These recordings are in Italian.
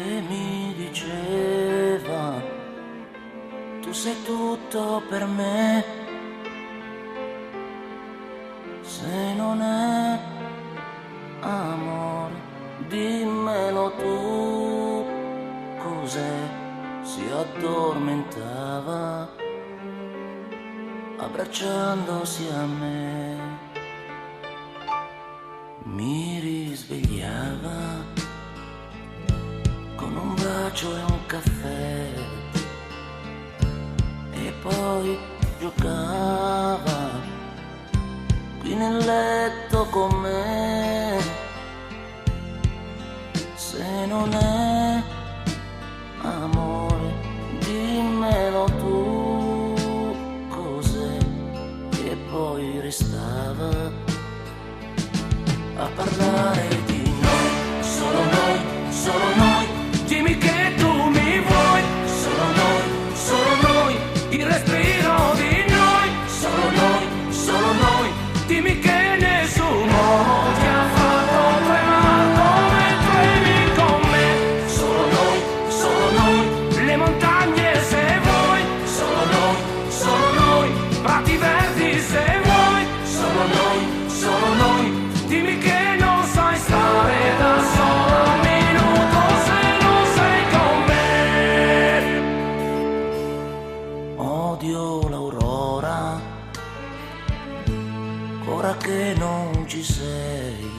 che mi diceva: tu sei tutto per me, se non è amore dimmelo tu. Cos'è? Si addormentava abbracciandosi a me, mi risvegliava con un bacio e un caffè, e poi giocava qui nel letto con me. Se non è amore dimmelo tu. Cos'è? E poi restava a parlare di noi, solo noi, solo noi. Dimmi che tu mi vuoi, solo noi, il respiro di noi, solo noi. Dimmi che nessuno ti ha fatto tremare come tremi con me. Solo noi, le montagne se vuoi, solo noi, prati verdi se vuoi, solo noi. Dimmi che non sai stare da sola un minuto se non sei con me. Odio l'aurora, ora che non ci sei.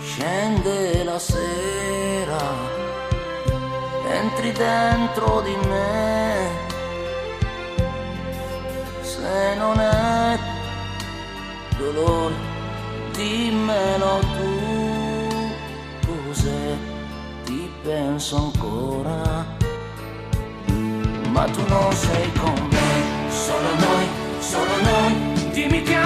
Scende la sera, entri dentro di me. Se non è dolore dimmelo tu. Cos'è? Ti penso ancora, ma tu non sei con me. Solo noi, dimmi che